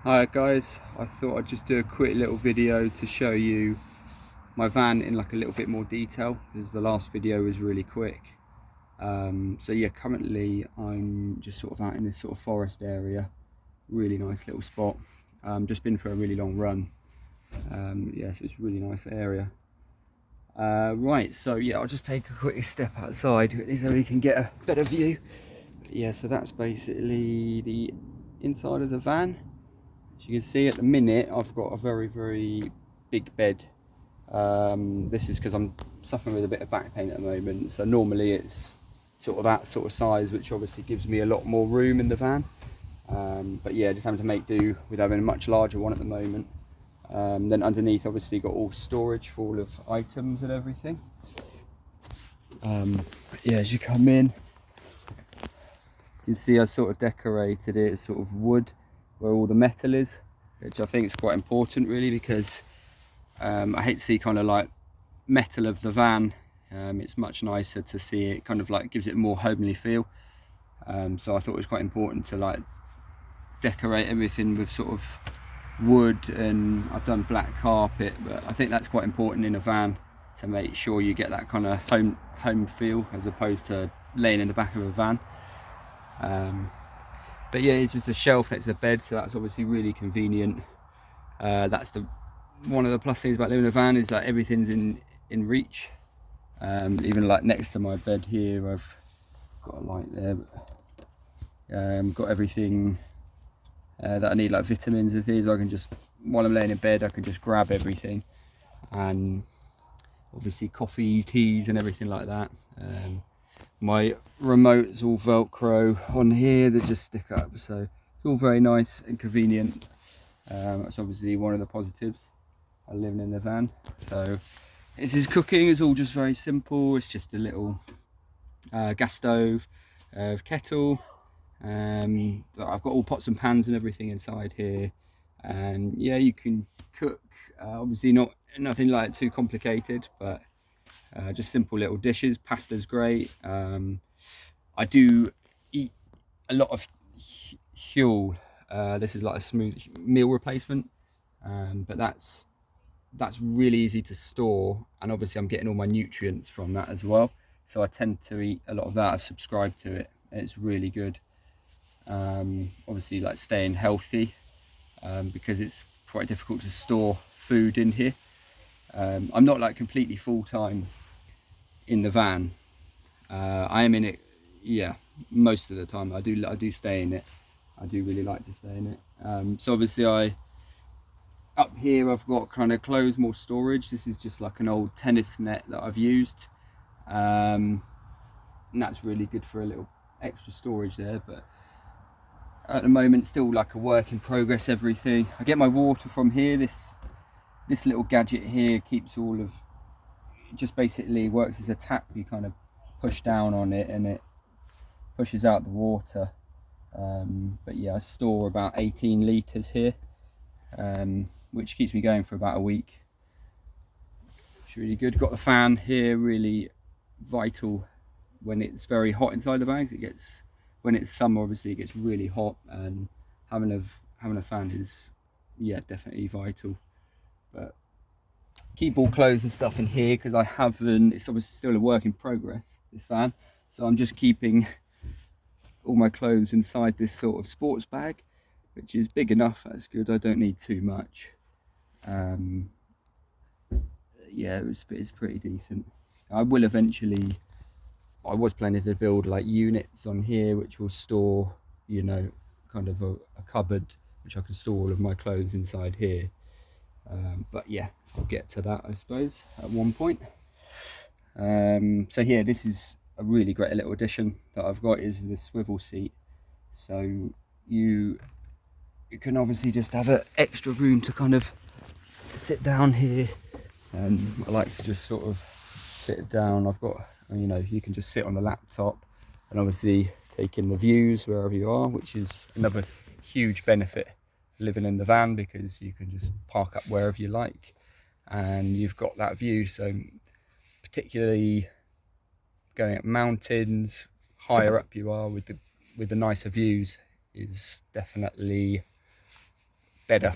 Hi guys, I thought I'd just do a quick little video to show you my van in like a little bit more detail because the last video was really quick. So yeah, currently I'm just sort of out in this sort of forest area, really nice little spot. Just been for a really long run. Yeah, so it's a really nice area. Right, so yeah, I'll just take a quick step outside so we can get a better view. Yeah, so that's basically the inside of the van. As you can see at the minute, I've got a very big bed. This is because I'm suffering with a bit of back pain at the moment. So normally it's sort of that sort of size, which obviously gives me a lot more room in the van. But yeah, just having to make do with having a much larger one at the moment. Then underneath, obviously, got all storage for all of items and everything. Yeah, as you come in, you can see I sort of decorated it as sort of wood where all the metal is, which I think is quite important really, because I hate to see kind of like metal of the van. It's much nicer to see it kind of like gives it a more homely feel. So I thought it was quite important to like decorate everything with sort of wood, and I've done black carpet, but I think that's quite important in a van to make sure you get that kind of home feel as opposed to laying in the back of a van. But yeah, it's just a shelf next to the bed, so that's obviously really convenient. That's one of the plus things about living in a van, is that everything's in reach. Even like next to my bed here, I've got a light there, but got everything that I need, like vitamins and things. I can just, while I'm laying in bed, I can just grab everything, and obviously coffee, teas and everything like that. My remote's all Velcro on here that just stick up, so it's all very nice and convenient. That's obviously one of the positives of living in the van. So this is cooking, it's all just very simple. It's just a little gas stove, kettle. I've got all pots and pans and everything inside here, and yeah, you can cook. Obviously nothing like too complicated, but just simple little dishes. Pasta's great. I do eat a lot of Huel. This is like a smooth meal replacement, but that's really easy to store, and obviously I'm getting all my nutrients from that as well. So I tend to eat a lot of that. I've subscribed to it. It's really good. Obviously, like staying healthy, because it's quite difficult to store food in here. I'm not like completely full time in the van. I am in it, yeah, most of the time. I do stay in it. I do really like to stay in it. So obviously, up here I've got kind of clothes, more storage. This is just like an old tennis net that I've used, and that's really good for a little extra storage there. But at the moment, still like a work in progress, everything. I get my water from here. This little gadget here keeps all of, just basically works as a tap. You kind of push down on it and it pushes out the water. But yeah, I store about 18 litres here, which keeps me going for about a week. It's really good. Got the fan here, really vital when it's very hot inside the bags. It gets, when it's summer, obviously it gets really hot, and having a fan is, yeah, definitely vital. But keep all clothes and stuff in here because I haven't, it's obviously still a work in progress, this van, so I'm just keeping all my clothes inside this sort of sports bag, which is big enough. That's good. I don't need too much. Yeah, it's pretty decent. I will eventually, I was planning to build like units on here which will store, you know, kind of a cupboard which I can store all of my clothes inside here. But yeah, I'll get to that, I suppose, at one point. So here, this is a really great little addition that I've got, is the swivel seat. So you can obviously just have an extra room to kind of sit down here, and I like to just sort of sit down. I've got, you know, you can just sit on the laptop and obviously take in the views wherever you are, which is another huge benefit living in the van, because you can just park up wherever you like and you've got that view. So particularly going up mountains, higher up you are with the nicer views, is definitely better.